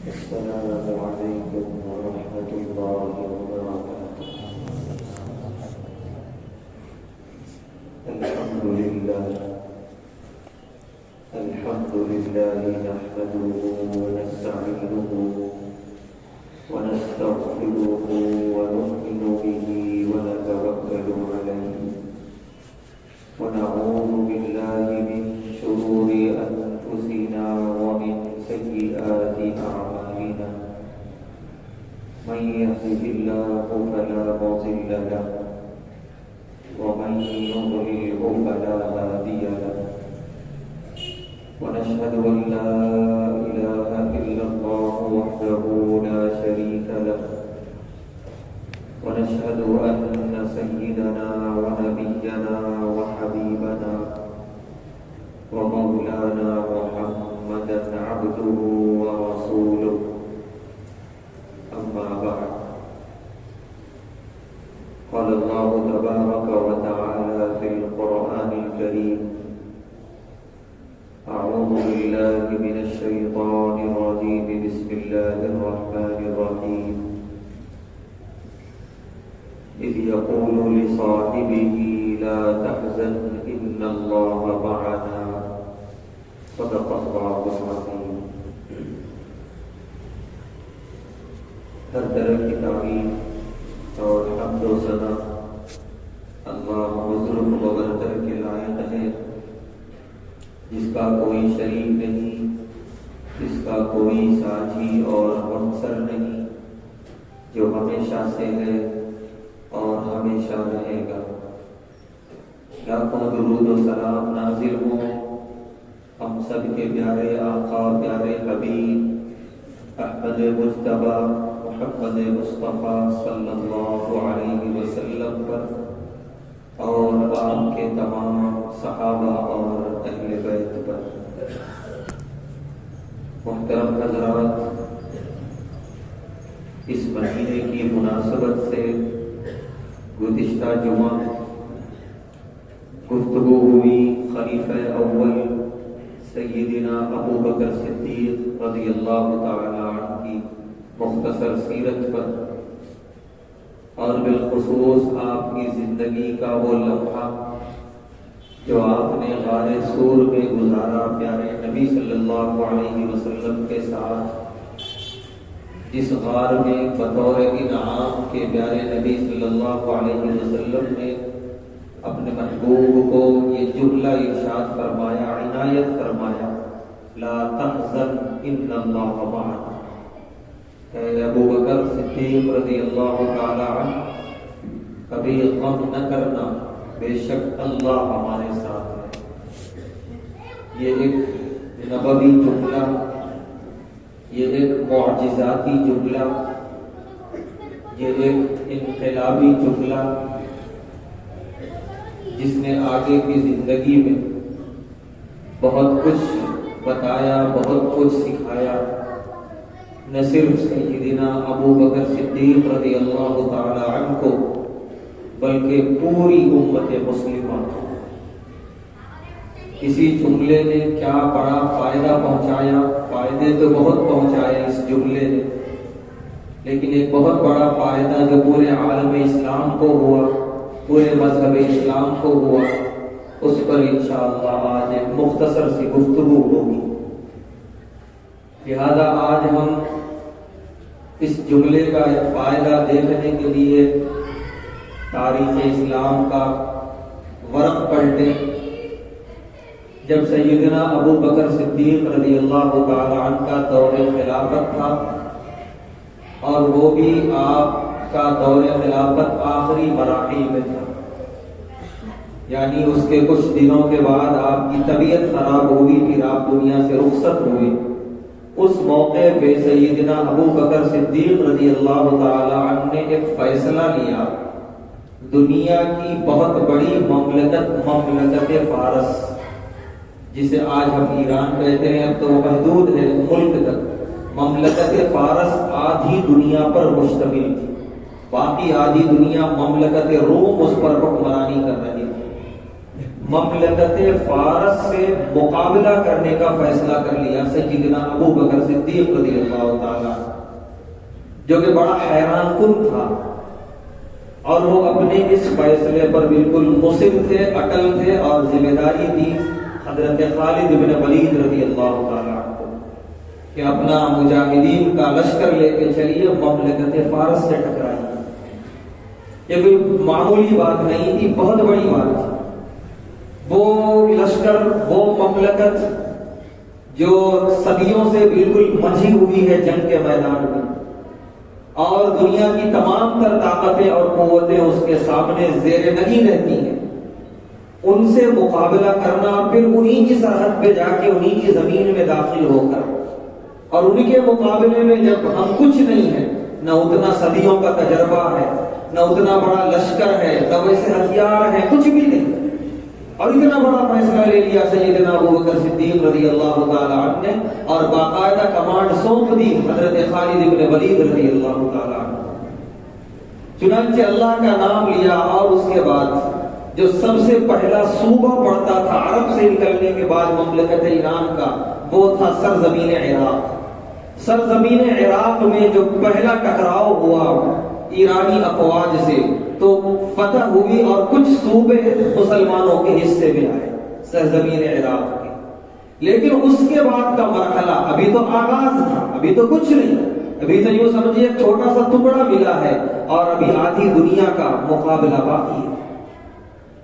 السلام عليكم ورحمة الله وبركاته. الحمد لله نحمده ونستعينه ونستغفره ونؤمن به ونتوكل عليه ونعوذ بالله من شرور أنفسنا ومن سيئات أعمالنا. من يهده الله فلا مضل له ومن يضلله فلا هادي له. ونشهد أن لا إله إلا الله وحده لا شريك له. ونشهد أن سيدنا ونبينا وحبيبنا ومولانا محمدا عبده ورسوله. أما بعد، قال الله تبارك وتعالى في القرآن الكريم: أعوذ بالله من الشيطان الرجيم. بسم الله الرحمن الرحيم. إذ يقول لصاحبه لا تحزن إن الله معنا. صدق الله العظيم. ہر طرح کی تعریف اور حمد و ثنا اللہ بزرگ و برتر کے لائق ہے، جس کا کوئی شریک نہیں، جس کا کوئی ساجی اور ہمسر نہیں، جو ہمیشہ سے ہے اور ہمیشہ رہے گا۔ لاکھوں درود و سلام نازل ہوں ہم سب کے پیارے آقا، پیارے حبیب احمد مجتبی محمد مصطفیٰ صلی اللہ علیہ وسلم پر اور آپ کے تمام صحابہ اور اہل بیت پر۔ محترم حضرات، اس مہینے کی مناسبت سے گزشتہ جمعہ گفتگو ہوئی خلیفہ اول سیدنا ابو بکر صدیق رضی اللہ تعالی عنہ کی مختصر سیرت پر، اور بالخصوص آپ کی زندگی کا وہ لمحہ جو آپ نے غار سور میں گزارا پیارے نبی صلی اللہ علیہ وسلم کے ساتھ، جس غار میں بطور انعام کے پیارے نبی صلی اللہ علیہ وسلم نے اپنے محبوب کو یہ جملہ ارشاد فرمایا، عنایت فرمایا: لا تحزن ان اللہ معنا۔ اے ابو بکر صدیق رضی اللہ تعالی عنہ، کبھی غم نہ کرنا، بے شک اللہ ہمارے ساتھ ہے۔ یہ ایک نبوی جملہ، یہ ایک معجزاتی جملہ، یہ ایک انقلابی جملہ، جس نے آگے کی زندگی میں بہت کچھ بتایا، بہت کچھ سکھایا، نہ صرف سیدنا ابو بکر صدیق رضی اللہ تعالی عنہ کو بلکہ پوری امت مسلمہ کو۔ اسی جملے نے کیا بڑا فائدہ پہنچایا، فائدے تو بہت پہنچائے اس جملے نے، لیکن ایک بہت بڑا فائدہ جو پورے عالم اسلام کو ہوا، پورے مذہب اسلام کو ہوا، اس پر انشاءاللہ آج ایک مختصر سی گفتگو ہوگی۔ لہذا آج ہم اس جملے کا ایک فائدہ دیکھنے کے لیے تاریخ اسلام کا ورق پلٹیں۔ جب سیدنا ابو بکر صدیق رضی اللہ تعالی عنہ کا دور خلافت تھا، اور وہ بھی آپ کا دور خلافت آخری مراحل میں تھا، یعنی اس کے کچھ دنوں کے بعد آپ کی طبیعت خراب ہوئی، پھر آپ دنیا سے رخصت ہوئے۔ اس موقع پہ سیدنا ابو بکر صدیق رضی اللہ تعالی عنہ نے ایک فیصلہ لیا، دنیا کی بہت بڑی مملکت فارس، جسے آج ہم ایران کہتے ہیں، اب تو وہ محدود ہے ملک تک، مملکت فارس آدھی دنیا پر مشتمل تھی، باقی آدھی دنیا مملکت روم اس پر حکمرانی کر رہی تھی۔ مملکت فارس سے مقابلہ کرنے کا فیصلہ کر لیا سیدنا ابو بکر صدیق رضی اللہ تعالیٰ، جو کہ بڑا حیران کن تھا، اور وہ اپنے اس فیصلے پر بالکل مصر تھے، اٹل تھے، اور ذمہ داری دی حضرت خالد بن ولید رضی اللہ تعالیٰ کو کہ اپنا مجاہدین کا لشکر لے کے چلیے، مملکت فارس سے ٹکرائیے۔ یہ کوئی معمولی بات نہیں تھی، بہت بڑی بات تھی۔ وہ لشکر، وہ مملکت جو صدیوں سے بالکل منجھی ہوئی ہے جنگ کے میدان میں، اور دنیا کی تمام تر طاقتیں اور قوتیں اس کے سامنے زیر نگی رہتی ہیں، ان سے مقابلہ کرنا، پھر انہی کی سرحد پہ جا کے انہی کی زمین میں داخل ہو کر، اور انہی کے مقابلے میں جب ہم کچھ نہیں ہیں، نہ اتنا صدیوں کا تجربہ ہے، نہ اتنا بڑا لشکر ہے، نہ ویسے ہتھیار ہے، کچھ بھی نہیں، اور اتنا بڑا فیصلہ لے لیا سیدنا ابو بکر صدیق رضی اللہ تعالیٰ عنہ نے، اور باقاعدہ کمانڈ سونپ دی حضرت خالد بن ولید رضی اللہ تعالیٰ عنہ۔ چنانچہ اللہ کا نام لیا، اور اس کے بعد جو سب سے پہلا صوبہ پڑتا تھا عرب سے نکلنے کے بعد مملکت ایران کا، وہ تھا سرزمین عراق۔ سرزمین عراق میں جو پہلا ٹکراؤ ہوا ایرانی افواج سے، تو فتح ہوئی اور کچھ صوبے مسلمانوں کے حصے میں آئے سرزمین عراق کے۔ لیکن اس کے بعد کا مرحلہ ابھی تو آغاز تھا، ابھی تو کچھ نہیں، ابھی تو یوں سمجھیے ایک چھوٹا سا ٹکڑا ملا ہے، اور ابھی آدھی دنیا کا مقابلہ باقی ہے۔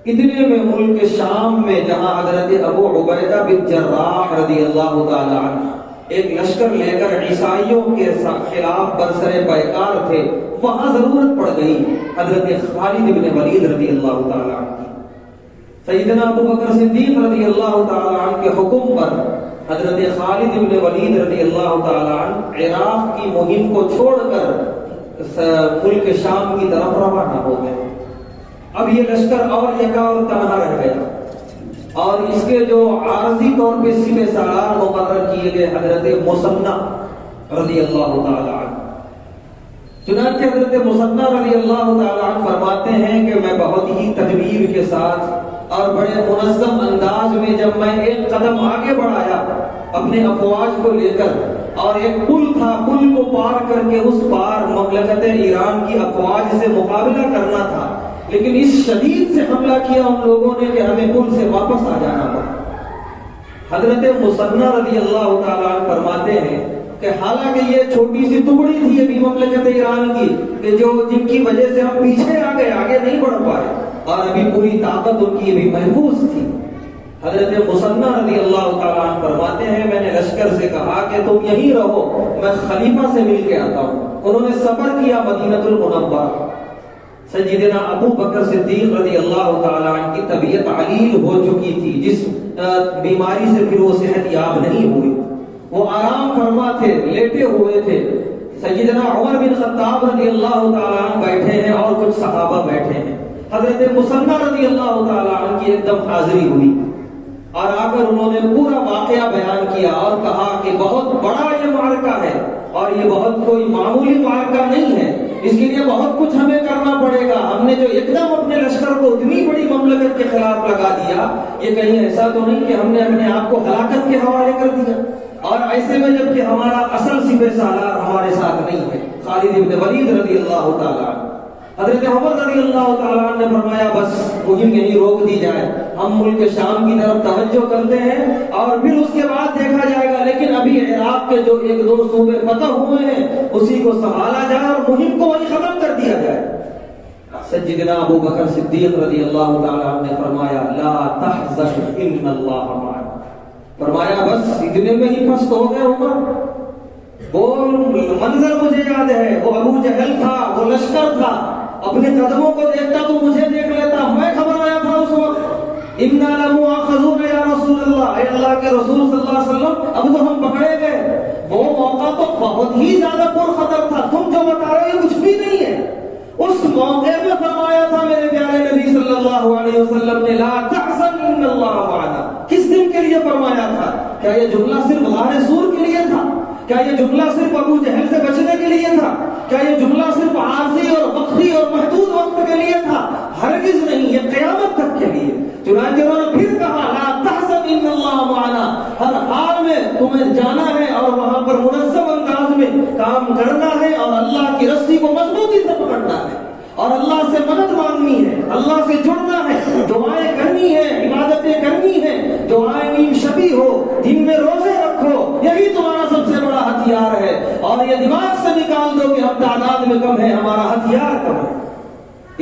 اتنے میں ملک شام میں، جہاں حضرت ابو عبیدہ بن جراح رضی اللہ تعالی عنہ ایک لشکر لے کر عیسائیوں کے خلاف برسر پیکار تھے، وہاں ضرورت پڑ گئی حضرت خالد بن ولید رضی اللہ تعالی عنہ کی۔ سیدنا ابو بکر صدیق رضی اللہ تعالی عنہ کے حکم پر حضرت خالد بن ولید رضی اللہ تعالی عنہ عراق کی مہم کو چھوڑ کر ملک شام کی طرف روانہ ہو گئے۔ اب یہ لشکر اور یکا اور تنہا رہ گیا، اور اس کے جو عارضی طور پہ سپہ سالار مقرر کیے گئے حضرت مثنی رضی اللہ تعالی عنہ۔ چنانچہ حضرت مثنی رضی اللہ تعالی عنہ فرماتے ہیں کہ میں بہت ہی تدبیر کے ساتھ اور بڑے منظم انداز میں جب میں ایک قدم آگے بڑھایا اپنے افواج کو لے کر، اور ایک پل تھا، پل کو پار کر کے اس پار مملکت ایران کی افواج سے مقابلہ کرنا تھا، لیکن اس شدید سے حملہ کیا ان لوگوں نے کہ ہمیں پل سے واپس آ جانا پڑا۔ حضرت مثنی رضی اللہ تعالیٰ عنہ فرماتے ہیں کہ حالانکہ یہ چھوٹی سی ٹکڑی تھی ابھی مملکت ایران کی، کہ جن کی وجہ سے ہم پیچھے آ گئے، آگے نہیں بڑھ پائے، اور ابھی پوری طاقت ان کی ابھی محفوظ تھی۔ حضرت مثنی رضی اللہ تعالیٰ عنہ فرماتے ہیں میں نے لشکر سے کہا کہ تم یہیں رہو، میں خلیفہ سے مل کے آتا ہوں۔ انہوں نے سفر کیا مدینہ المنورہ۔ سیدنا ابو بکر صدیق رضی اللہ تعالیٰ عنہ کی طبیعت علیل ہو چکی تھی، جس بیماری سے پھر وہ صحت یاب نہیں ہوئی، وہ آرام فرما تھے، لیٹے ہوئے تھے۔ سیدنا عمر بن خطاب رضی اللہ تعالیٰ عنہ بیٹھے ہیں اور کچھ صحابہ بیٹھے ہیں۔ حضرت مثنی رضی اللہ تعالیٰ عنہ کی ایک دم حاضری ہوئی، اور آ کر انہوں نے پورا واقعہ بیان کیا اور کہا کہ بہت بڑا یہ معرکہ ہے، اور یہ بہت کوئی معمولی معرکہ نہیں ہے، اس کے لیے بہت کچھ ہمیں کرنا پڑے گا۔ ہم نے جو ایک دم اپنے لشکر کو اتنی بڑی مملکت کے خلاف لگا دیا، یہ کہیں ایسا تو نہیں کہ ہم نے اپنے آپ کو ہلاکت کے حوالے کر دیا، اور ایسے میں جب کہ ہمارا اصل سپہ سالار ہمارے ساتھ نہیں ہے، خالد بن ولید رضی اللہ تعالیٰ عنہ۔ حضرت عمر رضی اللہ تعالیٰ عنہ نے فرمایا بس مہم یہیں روک دی جائے، ہم ملک شام کی طرف توجہ کرتے ہیں، اور پھر اس کے بعد دیکھا جائے گا، لیکن ابھی عراق کے جو ایک دو صوبے فتح ہوئے ہیں اسی کو سنبھالا جائے اور مہم کو وہیں ختم کر دیا جائے۔ سیدنا ابو بکر صدیق رضی اللہ تعالیٰ عنہ نے فرمایا لا تحزن ان اللہ معنا، فرمایا بس اتنے میں ہی پست ہو گئے عمر۔ وہ منظر مجھے یاد ہے، وہ ابو جہل تھا، وہ لشکر تھا، اپنے قدموں کو دیکھتا تو مجھے دیکھ لیتا، میں گھبرایا تھا اس وقت۔ انا لمؤاخذون یا رسول اللہ، اے اللہ کے رسول صلی اللہ علیہ وسلم اب تو ہم پکڑے گئے۔ وہ موقع تو بہت ہی زیادہ پرخطر تھا، تم جو بتا رہے ہو کچھ بھی نہیں ہے۔ اس موقع میں فرمایا تھا میرے پیارے نبی صلی اللہ علیہ وسلم نے لا تحزن ان اللہ معنا۔ کس دن کے لیے فرمایا تھا؟ کیا یہ جملہ صرف غار سور کے لیے تھا؟ کیا یہ جملہ صرف ابو جہل سے بچنے کے لیے تھا؟ کیا یہ جملہ صرف عارضی اور وقتی اور محدود وقت کے لیے تھا؟ ہرگز نہیں، یہ قیامت تک کے لیے۔ چنانچہ انہوں نے پھر کہا لا تحزن ان اللہ معنا، ہر حال میں تمہیں جانا ہے اور وہاں پر منظم انداز میں کام کرنا ہے اور اللہ کی رسی کو مضبوطی سے پکڑنا ہے اور اللہ سے مدد مانگنی ہے، اللہ سے جڑنا ہے، دعائیں کرنی ہے، عبادتیں کرنی ہے، دعائیں نیم شبی ہو، دن میں روزے رکھو، یہی تمہارا سب سے بڑا ہتھیار ہے۔ اور یہ دماغ سے نکال دو کہ ہم تعداد میں کم ہیں، ہمارا ہتھیار کم ہے۔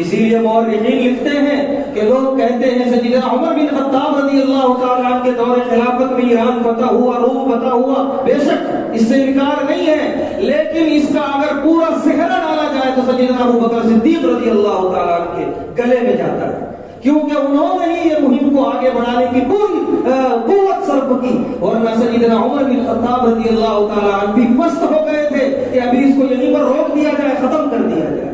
اسی لیے مورخین لکھتے ہیں کہ لوگ کہتے ہیں سیدنا عمر بن خطاب رضی اللہ تعالیٰ عنہ کے دور خلافت میں ایران فتح ہوا، روم فتح ہوا، بے شک اس سے انکار نہیں ہے، لیکن اس کا اگر پورا صحرا ڈالا جائے تو سیدنا ابو بکر صدیق رضی اللہ تعالیٰ عنہ کے گلے میں جاتا ہے، کیونکہ انہوں نے ہی یہ مہم کو آگے بڑھانے کی پوری قوت صرف کی، ورنہ سیدنا عمر بن خطاب رضی اللہ تعالیٰ عنہ بھی مست ہو گئے تھے کہ ابھی اس کو یہیں پر روک دیا جائے، ختم کر دیا جائے۔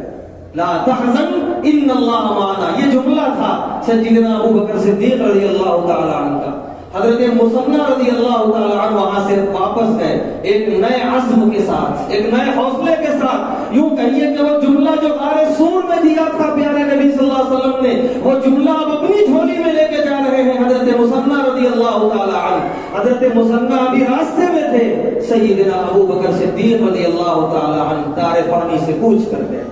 لا تحزن ان اللہ معنا، یہ جملہ تھا سیدنا ابو بکر صدیق رضی اللہ تعالیٰ عنہ کا۔ حضرت مثنی رضی اللہ تعالیٰ عنہ وہاں سے واپس گئے ایک نئے عزم کے ساتھ، ایک نئے حوصلے کے ساتھ، یوں کہیے کہ وہ جملہ جو غار سور میں دیا تھا پیارے نبی صلی اللہ علیہ وسلم نے، وہ جملہ اب اپنی جھولی میں لے کے جا رہے ہیں حضرت مثنی رضی اللہ تعالیٰ عنہ۔ حضرت مثنی ابھی راستے میں تھے، سیدنا ابو بکر صدیق رضی اللہ تعالیٰ عنہ دار فانی سے کوچ کر گئے،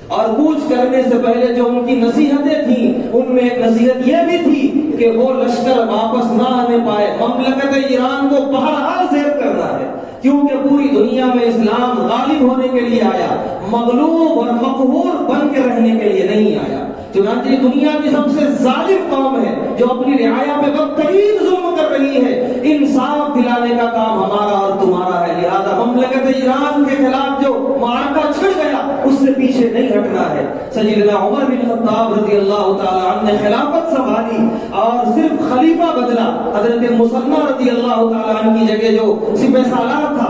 اور کوچ کرنے سے پہلے جو ان کی نصیحتیں تھیں ان میں ایک نصیحت یہ بھی تھی کہ وہ لشکر واپس نہ آنے پائے، مملکت ایران کو بہرحال زیر کرنا ہے، کیونکہ پوری دنیا میں اسلام غالب ہونے کے لیے آیا، مغلوب اور مقہور بن کے رہنے کے لیے نہیں آیا۔ چنانچہ دنیا کی سب سے ظالم قوم ہے جو اپنی رعایا پہ بدترین ظلم کر رہی ہے، انصاف دلانے کا کام ہمارا اور تمہارا ہے، لہذا مملکت ایران کے خلاف جو معرکہ چھڑ گیا اس سے پیچھے نہیں ہٹنا ہے۔ سیدنا عمر بن خطاب رضی اللہ تعالی عنہ نے خلافت سنبھالی اور صرف خلیفہ بدلا، حضرت مثنی رضی اللہ تعالی عنہ کی جگہ جو سپہ سالار تھا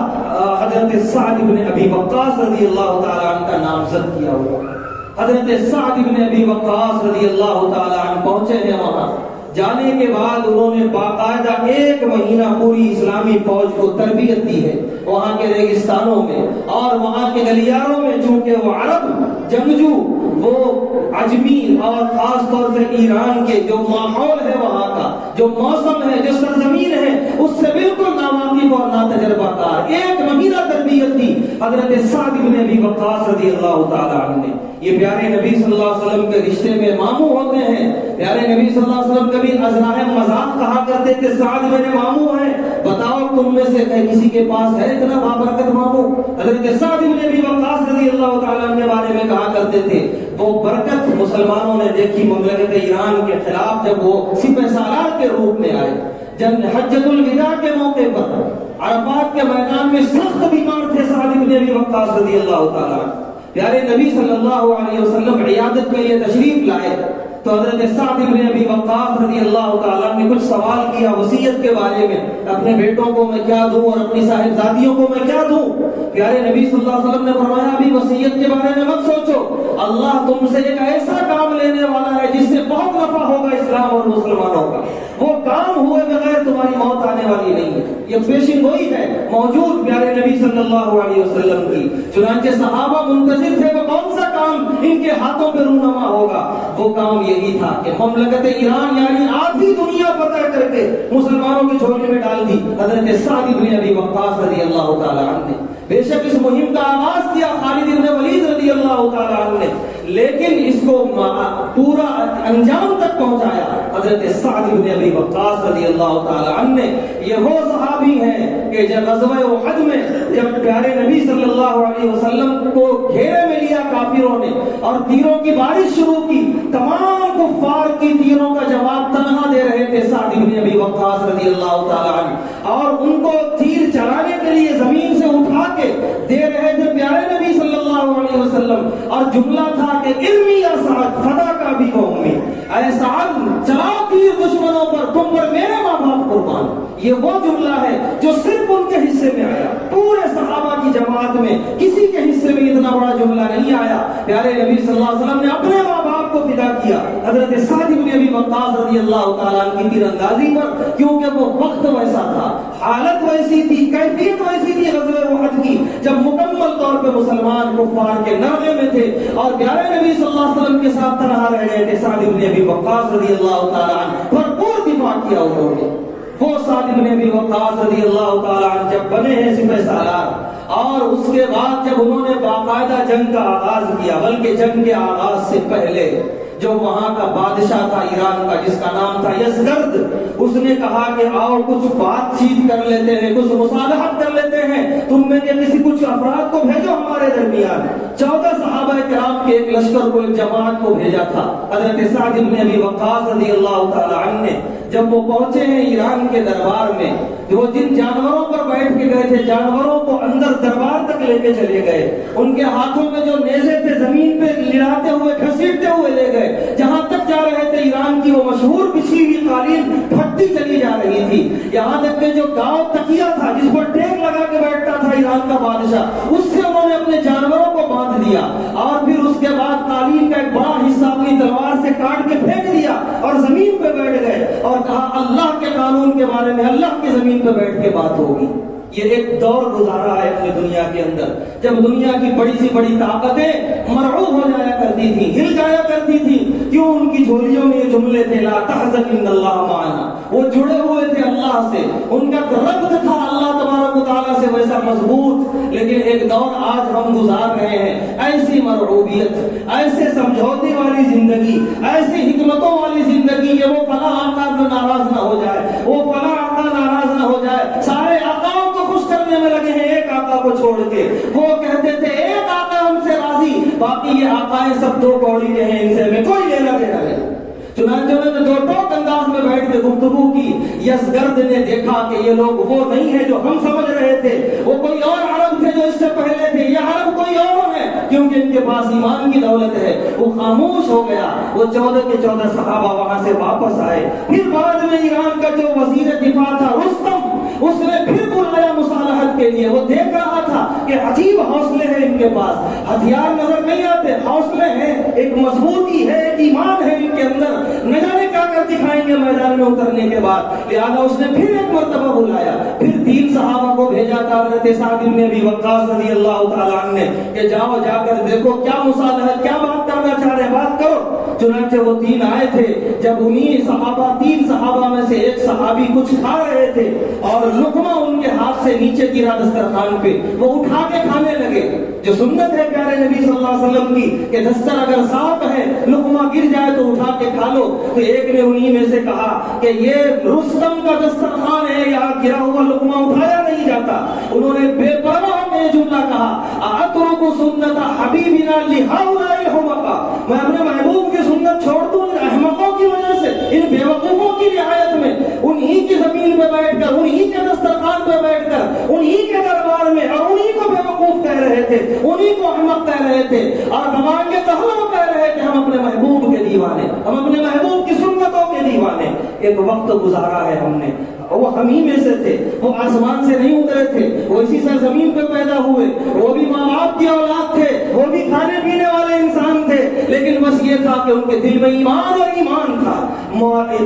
حضرت سعد بن ابی وقاص رضی اللہ تعالی عنہ کا نامزد کیا ہوا۔ حضرت سعد بن ابی وقاص رضی اللہ تعالی عنہ پہنچے ہیں وہاں، جانے کے بعد انہوں نے باقاعدہ 1 مہینہ پوری اسلامی فوج کو تربیت دی ہے وہاں کے ریگستانوں میں اور وہاں کے گلیاروں میں، چونکہ وہ عرب جنگجو، وہ عجمی اور خاص طور سے ایران کے جو ماحول ہے وہاں کا، جو موسم ہے، جو سرزمین ہے، اس سے بالکل ناواقف اور ناتجربہ کار، 1 مہینہ تربیت دی حضرت سعد بن ابی وقاص رضی اللہ تعالی عنہ نے۔ یہ پیارے نبی صلی اللہ علیہ وسلم کے رشتے میں ماموں ہوتے ہیں، پیارے نبی صلی اللہ علیہ وسلم کبھی ازراہ مذاق کہا کرتے تھے سعد میرے ماموں ہیں، بتاؤ تم میں سے کسی کے پاس ہے اتنا بابرکت ماموں؟ حضرت سعد بن ابی وقاص رضی اللہ تعالیٰ عنہ کے بارے میں کہا کرتے تھے وہ برکت مسلمانوں نے دیکھی مملکت ایران کے خلاف جب وہ سپہ سالار کے روپ میں آئے، جب حجۃ الوداع کے موقع پر عرفات کے میدان میں سخت بیمار تھے سعد بن ابی وقاص رضی اللہ تعالیٰ عنہ، پیارے نبی صلی اللہ علیہ وسلم عیادت کے لیے تشریف لائے تو حضرت سعد بن ابی وقاص رضی اللہ تعالیٰ نے کچھ سوال کیا وصیت کے بارے میں، اپنے بیٹوں کو میں کیا دوں اور اپنی صاحبزادیوں کو میں کیا دوں؟ پیارے نبی صلی اللہ علیہ وسلم نے فرمایا ابھی وصیت کے بارے میں مت سوچو، اللہ تم سے ایک ایسا کام لینے والا ہے جس سے بہت نفع ہوگا اسلام اور مسلمانوں کا، وہ کام ہوئے بغیر تمہاری موت آنے والی نہیں ہے، یہ پیشین گوئی ہے موجود پیارے نبی صلی اللہ علیہ وسلم کی۔ چنانچہ صحابہ منتظر تھے وہ کون سا کام ان کے ہاتھوں پہ رونما ہوگا، وہ کام یہی تھا کہ مملکت ایران یعنی آدھی دنیا فتح کر کے مسلمانوں کی جھولی میں ڈال دی حضرت سعد بن ابی وقاص رضی اللہ تعالی عنہ نے۔ بے شک اس مہم کا آغاز کیا خالد بن ولید رضی اللہ تعالی عنہ نے، لیکن اس کو پورا انجام تک پہنچایا حضرت سعد بن ابی وقاص رضی اللہ تعالی عنہ نے۔ یہ وہ صحابی ہیں کہ جب غزوہ احد میں جب پیارے نبی صلی اللہ علیہ وسلم کو گھیرے میں لیا کافروں نے اور تیروں کی بارش شروع کی، تمام کفار کی تیروں کا جواب تنہا دے رہے تھے سعد بن ابی وقاص رضی اللہ تعالی عنہ، اور ان کو تیر چلانے کے لیے زمین سے اٹھا کے دے رہے تھے پیارے نبی صلی اللہ علیہ وسلم، اور جملہ تھا کہ ارمی یا سعد فدا کا بھی قومی، اے سعد چلاؤ تیر دشمنوں پر، تم پر میرے ماں باپ قربان۔ یہ وہ جملہ ہے جو صرف ان کے حصے میں آیا، پورے صحابہ کی جماعت میں کسی کے حصے میں اتنا بڑا جملہ نہیں آیا۔ پیارے نبی صلی اللہ علیہ وسلم نے اپنے ماں باپ کو فدا کیا حضرت سعد بن ابی وقاص رضی اللہ تعالیٰ عنہ کی تیر اندازی پر، کیونکہ وہ وقت ویسا تھا، حالت ویسی تھی، کیفیت ویسی تھی غزوہ احد کی، جب مکمل طور پہ مسلمان کفار کے ناغے میں تھے اور پیارے نبی صلی اللہ علیہ وسلم کے ساتھ تنہا رہ گئے تھے، سعد بن ابی وقاص رضی اللہ تعالیٰ عنہ بھرپور دفاع کیا انہوں نے۔ وہ سعد بن ابی وقاص رضی اللہ تعالیٰ عنہ جب بنے ہیں سپہ سالار، اور اس کے بعد جب انہوں نے باقاعدہ جنگ کا آغاز کیا، بلکہ جنگ کے آغاز سے پہلے جو وہاں کا بادشاہ تھا ایران کا جس کا نام تھا یزگرد، اس نے کہا کہ آؤ کچھ بات چیت کر لیتے ہیں، کچھ مصالحت کر لیتے ہیں، تم میں سے کسی کچھ افراد کو بھیجو ہمارے درمیان۔ 14 صحابہ کرام کے ایک لشکر کو، ایک جماعت کو بھیجا تھا حضرت سعد بن ابی وقاص رضی اللہ تعالی عنہ نے۔ جب وہ پہنچے ہیں ایران کے دربار میں، وہ جن جانوروں پر بیٹھ کے گئے تھے، جانوروں کو اندر دربار تک لے کے چلے گئے، ان کے ہاتھوں میں جو نیزے تھے زمین پہ لڑاتے ہوئے گھسیٹتے ہوئے لے گئے، جہاں تک جا رہے تھے ایران کی وہ مشہور بچھی ہوئی قالین پھٹتی چلی جا رہی تھی، یہاں تک کہ جو گاؤں تکیہ تھا جس پر ٹیک لگا کے بیٹھتا تھا ایران کا بادشاہ، اس سے انہوں نے اپنے جانوروں کو باندھ دیا، اور پھر اس کے بعد قالین کا ایک بڑا حصہ اپنی تلوار سے کاٹ کے پھینک دیا اور زمین پہ بیٹھ گئے اور کہا اللہ کے قانون کے بارے میں اللہ کی زمین پہ بیٹھ کے بات ہوگی۔ یہ ایک دور گزارا ہے اپنی دنیا کے اندر جب دنیا کی بڑی سی بڑی طاقتیں مرعوب ہو جایا کرتی تھی، ہل جایا کرتی تھی۔ کیوں؟ ان کی جھولیوں میں یہ جملے تھے لا تحزن ان اللہ معنا، وہ جڑے ہوئے تھے اللہ سے، ان کا ربط تھا اللہ تبارک و تعالیٰ سے ویسا مضبوط۔ لیکن ایک دور آج ہم گزار رہے ہیں، ایسی مرعوبیت، ایسے سمجھوتے والی زندگی، ایسی حکمتوں والی زندگی کہ وہ فلاں آقا ناراض نہ ہو جائے، وہ فلاں آقا ناراض نہ ہو جائے، سارے آقاؤں کو خوش کرنے میں لگے ہیں ایک آقا کو چھوڑ کے۔ وہ کہتے تھے ایک آقا ہم سے راضی، باقی یہ آقائیں سب دو کوڑی کے ہیں، ان سے ہمیں کوئی لینا دینا نہیں۔ چنانچہ انہوں نے دو ٹوک انداز میں بیٹھ کے گفتگو کی۔ یزگرد نے دیکھا کہ یہ لوگ وہ نہیں ہے جو ہم سمجھ رہے تھے، وہ کوئی اور عرب تھے جو اس سے پہلے تھے، یہ عرب کوئی اور ہے کیونکہ ان کے پاس ایمان کی دولت ہے۔ وہ خاموش ہو گیا۔ وہ 14 کے 14 صحابہ وہاں سے واپس آئے۔ پھر بعد میں ایران کا جو وزیر دفاع تھا رستم، اس نے پھر بلایا مصالحت کے لیے۔ وہ دیکھ رہا تھا کہ عجیب حوصلے ہیں ان کے پاس، ہتھیار نظر نہیں آتے، حوصلے ہیں، ایک مضبوطی ہے، ایک ایمان ہے ان کے اندر، نہ جانے کیا کر دکھائیں گے میدان میں اترنے کے بعد۔ لہٰذا اس نے پھر ایک مرتبہ بلایا، پھر 3 صحابہ کو بھیجا تھا حضرت سعد بن ابی وقاص رضی اللہ تعالیٰ عنہ نے کہ جاؤ جا کر دیکھو کیا مصالحت، کیا بات کرنا چاہ رہے ہیں، بات کرو۔ چنانچہ وہ 3 آئے تھے۔ جب انہی صحابہ 3 صحابہ میں سے ایک صحابی کچھ کھا رہے تھے اور لقمہ ان کے ہاتھ سے نیچے گرا دسترخوان پہ، وہ اٹھا کے کھانے لگے۔ جو سنت ہے پیارے نبی صلی اللہ علیہ وسلم کی کہ دستر اگر صاف ہے، لقمہ گر جائے تو اٹھا کے کھا لو، تو ایک نے انہی میں سے کہا کہ یہ رستم کا دسترخوان ہے، یہاں گرا ہوا لقمہ اٹھایا نہیں جاتا۔ انہوں نے بے پرواہ میں یہ جملہ کہا اترک سنت حبیبنا لہؤلاء الحمقاء، میں اپنے محبوب کی سنت چھوڑ دوں ان احمقوں کی وجہ سے، ان بے وقوفوں کی رعایت میں، انہی کی زمین پہ بیٹھ کر، انہی کے دسترخوان پہ بیٹھ کر، انہی کے دربار میں، اور انہی کو بے وقوف کہہ رہے تھے، انہی کو احمق کہہ رہے تھے، اور زبان کے تہلوں کہہ رہے تھے ہم اپنے محبوب کے دیوانے، ہم اپنے محبوب کی سنتوں کے دیوانے۔ ایک وقت گزارا ہے ہم نے، وہ ہم ہی میں سے تھے، وہ آسمان سے نہیں اترے تھے، وہ اسی سرزمین پہ پیدا ہوئے، وہ بھی ماں باپ کی اولاد تھے، وہ بھی کھانے پینے والے انسان تھے، لیکن بس یہ تھا کہ ان کے دل میں ایمان اور ایمان تھا،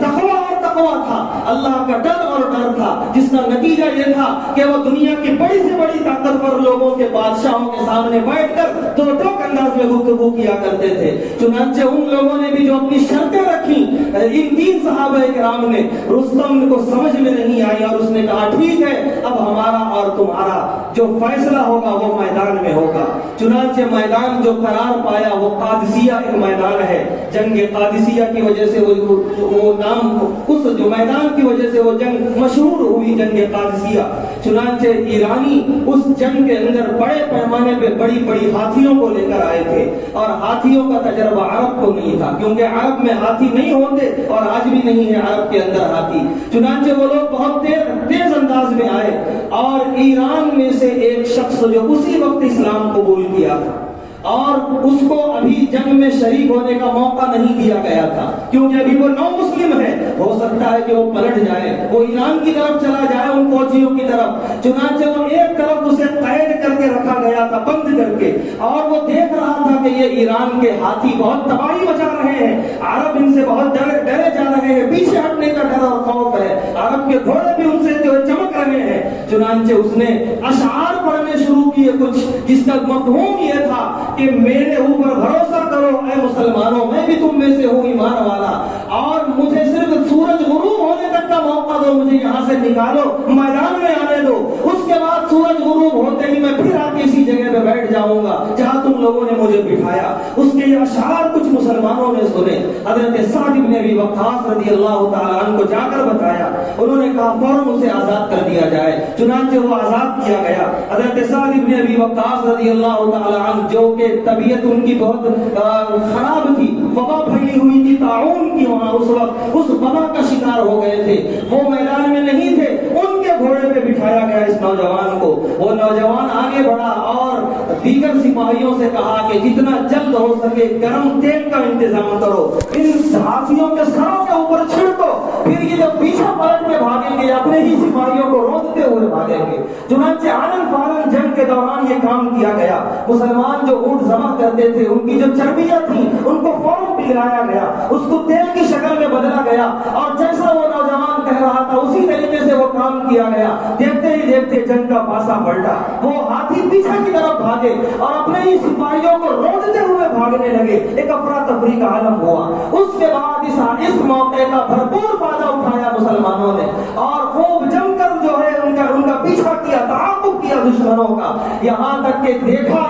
تقویٰ اور تقویٰ تھا، اللہ کا ڈر اور ڈر تھا، جس کا نتیجہ یہ تھا کہ وہ دنیا کی بڑی سے بڑی طاقتور لوگوں کے بادشاہوں کے سامنے بیٹھ کر دو ٹوک انداز میں گفتگو کیا کرتے تھے۔ چنانچہ ان لوگوں نے بھی جو اپنی شرطیں رکھی، ان 3 صحابہ کرام نے، رستم کو سمجھ میں نہیں آئی اور اس نے کہا ٹھیک ہے، اب ہمارا اور تمہارا جو فیصلہ ہوگا وہ میدان میں ہوگا۔ چنانچہ میدان جو قرار پایا وہ قادسیہ ایک میدان ہے، جنگ قادسیہ کی وجہ سے وہ نام، اس جو میدان کی وجہ سے وہ جنگ مشہور ہوئی، جنگ قادسیہ۔ چنانچہ ایرانی اس جنگ کے اندر بڑے پیمانے پہ بڑی بڑی ہاتھیوں کو لے کر آئے تھے، اور ہاتھیوں کا تجربہ عرب کو نہیں تھا، کیونکہ عرب میں ہاتھی نہیں ہوتے اور آج بھی نہیں ہے عرب کے اندر ہاتھی۔ چنانچہ وہ لوگ بہت تیز انداز میں آئے، اور ایران میں سے ایک شخص جو اسی وقت اسلام قبول کیا تھا اور اس کو ابھی جنگ میں شریک ہونے کا موقع نہیں دیا گیا تھا، کیونکہ ابھی وہ نو مسلم ہے، ہو سکتا ہے کہ وہ پلٹ جائے، وہ ایران کی طرف چلا جائے ان فوجیوں کی طرف۔ چنانچہ وہ ایک طرف اسے قید کر کے رکھا گیا تھا، بند کر کے، لگے اور وہ دیکھ رہا تھا کہ یہ ایران کے ہاتھی بہت تباہی مچا رہے ہیں، عرب ان سے بہت ڈرے جا رہے ہیں، پیچھے ہٹنے کا ڈر اور خوف ہے، عرب کے گھوڑے بھی ان سے جو چمک رہے ہیں۔ چنانچہ اس نے اشعار پڑھنے شروع کیے کچھ، جس کا مفہوم یہ تھا کہ میرے اوپر بھروسہ کرو اے مسلمانوں، میں بھی تم میں سے ہوں ایمان والا، اور مجھے صرف سورج غروب ہونے تک کا موقع دو، مجھے یہاں سے نکالو، میدان میں آنے دو، اس کے بعد سورج غروب ہوتے ہی میں پھر آ کے اسی جگہ پہ بیٹھ جاؤں گا جہاں تم لوگوں نے مجھے بٹھایا۔ اس کے یہ اشعار کچھ مسلمانوں نے سنے، حضرت سعد بن ابی وقاص رضی اللہ تعالیٰ عنہ کو جا کر بتایا، انہوں نے کہا فوراً اسے آزاد کر دیا جائے، چنانچہ وہ آزاد کیا گیا۔ حضرت سعد بن ابی وقاص رضی اللہ تعالیٰ عنہ جو کہ طبیعت ان کی بہت خراب تھی، وبا پھیلی ہوئی تھی طاعون کی، وہاں اس وقت اس وبا کا شکار ہو گئے تھے، وہ میدان میں نہیں تھے، ان کے گھوڑے پہ بٹھایا گیا اس نوجوان کو۔ وہ نوجوان آگے بڑھا اور دیگر سپاہیوں سے کہا کہ جتنا جلد ہو سکے گرم تیل کا انتظام کرو، ان ہاتھیوں کے سروں کے اوپر چھڑکو، پھر یہ جب پیچھے پلٹ کے بھاگیں گے اپنے ہی سپاہیوں کو روکتے ہوئے بھاگیں گے۔ چنانچہ آنن فارن جنگ کے دوران یہ کام کیا گیا۔ مسلمان جو اونٹ ضبط کرتے تھے ان کی جو چربیاں تھیں ان کو فوراً پگھلایا گیا، اس کو تیل کی شکل میں بدلا گیا، اور جیسا وہ نوجوان کہہ رہا تھا اسی طریقے سے وہ کام کیا گیا۔ دیکھتے ہی دیکھتے جنگ کا پاسا پلٹا، وہ ہاتھی پیچھے کی طرف بھاگے اور اپنے ہی سپاہیوں کو روکتے ہوئے بھاگنے لگے، ایک افراتفری کا عالم ہوا۔ اس کے بعد اس موقع کا بھرپور فائدہ اٹھایا مسلمانوں نے، اور خوب جم کر جو ہے ان کا پیچھا کیا، تعاقب کیا دشمنوں کا، یہاں تک کہ دیکھا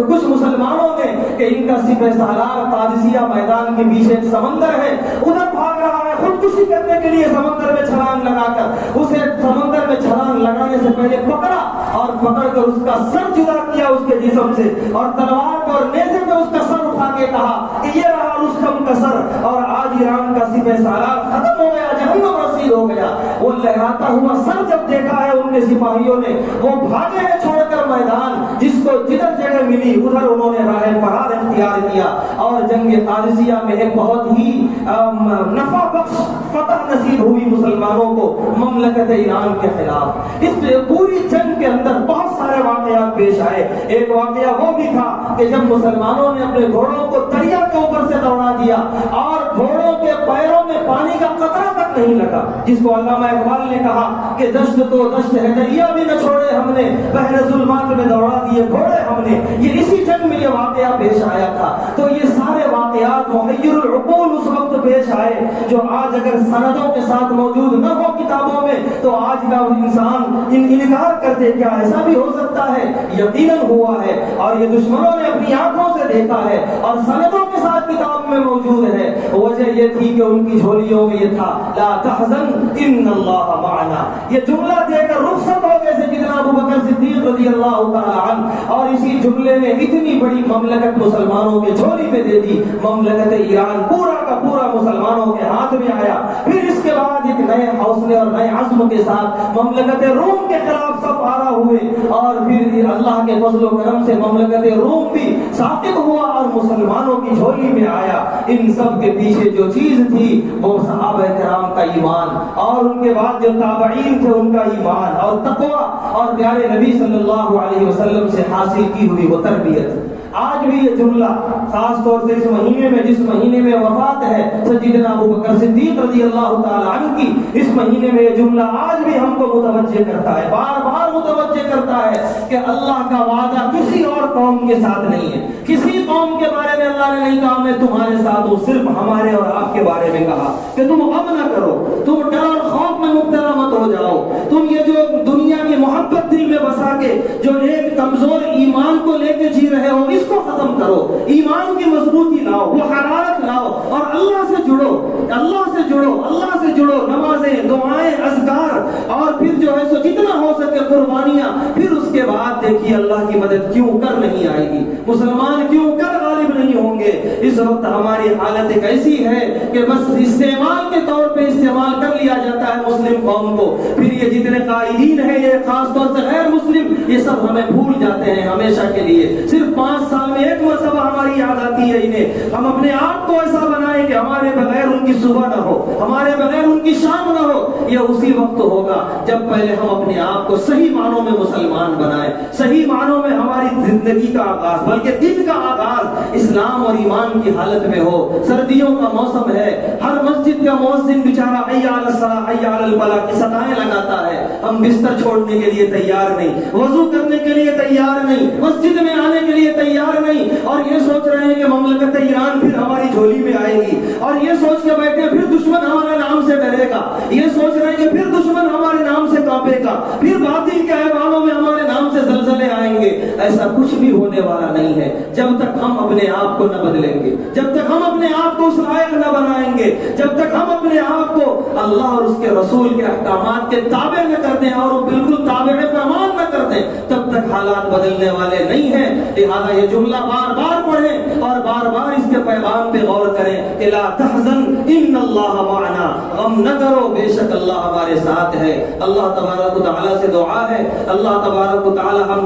کچھ مسلمانوں نے کہ ان کا سپہ سالار قادسیہ میدان کے پیچھے ایک سمندر ہے، ادھر بھاگ رہا ہے خودکشی کرنے کے لیے، سمندر میں چھلانگ لگا کر اسے سمندر میں چھلانگ لگانے سے پہلے پکڑا اور پکڑ کر اس کا سر جدا کیا اس کے جسم سے، اور تلوار اور نیزے پہ اس کا سر اٹھا کے کہا کہ یہ رہا رستم کا سر، اور آج ایران کا سپہ سالار ختم ہو گیا، جہنم رسید ہو گیا۔ وہ لہراتا ہوا سر جب دیکھا ہے ان کے سپاہیوں نے، وہ بھاگے ہیں چھوڑ کر میدان، جس کو جدھر جگہ ملی ادھر انہوں نے راہ فرار اختیار کیا، اور جنگ قادسیہ میں ایک بہت ہی نفع بخش فتح نصیب ہوئی مسلمانوں کو مملکت ایران کے خلاف۔ اس پوری جنگ کے اندر بہت سارے واقعات پیش آئے۔ ایک واقعہ وہ بھی تھا کہ جب مسلمانوں نے اپنے گھوڑوں کو دریا کے اوپر سے دوڑا دیا اور گھوڑوں کے پیروں میں پانی کا قطرہ تک نہیں لگا، جس کو علامہ اقبال نے کہا کہ دشت تو دشت ہے، دریا بھی نہ چھوڑے ہم نے، بحر ظلمات میں دوڑا دیے گھوڑے ہم نے۔ یہ اسی جنگ میں یہ واقعہ پیش آیا تھا۔ تو یہ سارے واقعات محیر العقول اس وقت پیش آئے جو آج اگر سندوں کے ساتھ موجود نہ ہو کتابوں میں تو آج کا انسان انکار کرتے، کیا ایسا بھی ہو سکتا ہے؟ یقیناً ہوا ہے، اور یہ دشمنوں نے اپنی آنکھوں سے دیکھا ہے اور سندوں کے ساتھ کتاب میں موجود ہے۔ وجہ یہ تھی کہ ان کی جھولیوں میں یہ تھا لا تحزن ان اللہ معنا، یہ جملہ دے کر رخصت ہو گئے تھے جتنا ابو بکر صدیق رضی اللہ تعالی عنہ، اور اسی جملے نے اتنی بڑی مملکت مسلمانوں کے جھولی میں دے دی۔ مملکت ایران پورا کا پورا مسلمانوں کے ہاتھ میں آیا۔ پھر اس کے بعد ایک نئے حوصلے اور نئے عزم کے ساتھ مملکت روم کے خلاف صف آرا ہوئے، اور پھر اللہ کے فضل و کرم سے مملکت روم بھی ساقط ہوا اور مسلمانوں کی جھولی میں آیا۔ ان سب کے پیچھے جو چیز تھی وہ صحابہ کرام کا ایمان، اور ان کے بعد جو تابعین تھے ان کا ایمان اور تقوی، اور پیارے نبی صلی اللہ علیہ وسلم سے حاصل کی ہوئی وہ تربیت۔ آج بھی یہ جملہ خاص طور سے اس مہینے میں، جس مہینے میں وفات ہے سیدنا ابو بکر صدیق رضی اللہ تعالی عنہ کی، اس مہینے میں یہ جملہ آج بھی ہم کو متوجہ کرتا ہے، بار بار متوجہ کرتا ہے کہ اللہ کا وعدہ کسی اور قوم کے ساتھ نہیں ہے۔ کسی قوم کے بارے میں اللہ نے نہیں کہا میں تمہارے ساتھ ہوں، صرف ہمارے اور آپ کے بارے میں کہا کہ تم غم نہ کرو، تم ڈر اور خوف میں مبتلا مت ہو جاؤ، تم یہ جو دنیا کی محبت دل میں بسا کے جو ایک کمزور ایمان کو لے کے جی رہے ہو اس کو ختم کرو، ایمان کی مضبوطی لاؤ، وہ حرارت لاؤ، اور اللہ سے جڑو، اللہ سے جڑو، اللہ سے جڑو، نمازیں، دعائیں، اذکار، اور پھر جو ہے سو جتنا ہو سکے قربانیاں۔ پھر اس کے بعد دیکھیے اللہ کی مدد کیوں کر نہیں آئے گی، مسلمان کیوں کر غالب نہیں ہوں گے۔ اس وقت ہماری حالت ایک ایسی ہے کہ بس استعمال کے طور پہ استعمال کر لیا جاتا ہے مسلم قوم کو، پھر یہ جتنے قائدین ہیں یہ خاص طور سے غیر مسلم، یہ سب ہمیں بھول جاتے ہیں ہمیشہ کے لیے۔ صرف 5 سال میں ایک مرتبہ ہماری یاد آتی ہے انہیں، ہم اپنے آپ کو ایسا بنائیں کہ ہمارے بغیر ان کی صبح نہ ہو، ہمارے بغیر ان کی شام نہ ہو۔ یہ اسی وقت ہوگا جب پہلے ہم اپنے آپ کو صحیح معنوں میں مسلمان بنائیں، صحیح معنوں میں ہماری ہماری زندگی کا آغاز بلکہ دن کا آغاز اسلام اور ایمان کی حالت میں ہو. سردیوں کا موسم ہے, ہر مسجد کا مؤذن بیچارہ حی علی الصلاۃ حی علی الفلاح کی صدائیں لگاتا ہے. ہم بستر چھوڑنے کے لیے تیار نہیں, وضو کرنے کے لیے تیار نہیں, مسجد میں آنے کے لیے تیار نہیں, اور یہ سوچ رہے ہیں کہ مملکت ایران پھر ہماری جھولی میں آئے گی, اور یہ سوچ کے بیٹھے پھر دشمن ہمارے نام سے ڈرے گا, یہ سوچ رہے ہیں کہ پھر دشمن ہمارے نام سے کانپے گا, پھر باطل کے ایوانوں میں ہمارے نام سے زلزلے آئیں گے. ایسا کچھ بھی ہونے والا نہیں ہے جب تک ہم اپنے آپ کو نہ بدلیں گے, جب تک ہم اپنے آپ کو اس لائق نہ بنائیں گے, جب تک ہم اپنے آپ کو اللہ اور اس کے رسول کے احکامات کے تابع نہ کرتے ہیں اور وہ بالکل تابع فرمان نہ کرتے, تب تک حالات بدلنے والے نہیں ہیں. لہذا یہ جملہ بار بار پڑھیں اور بار بار اس کے پیغام پہ غور کریں کہ لا تحزن ان اللہ معنا, غم نہ کرو بے شک اللہ ہمارے ساتھ ہے. اللہ تبارک و تعالی سے دعا ہے, اللہ تبارک و تعالی ہم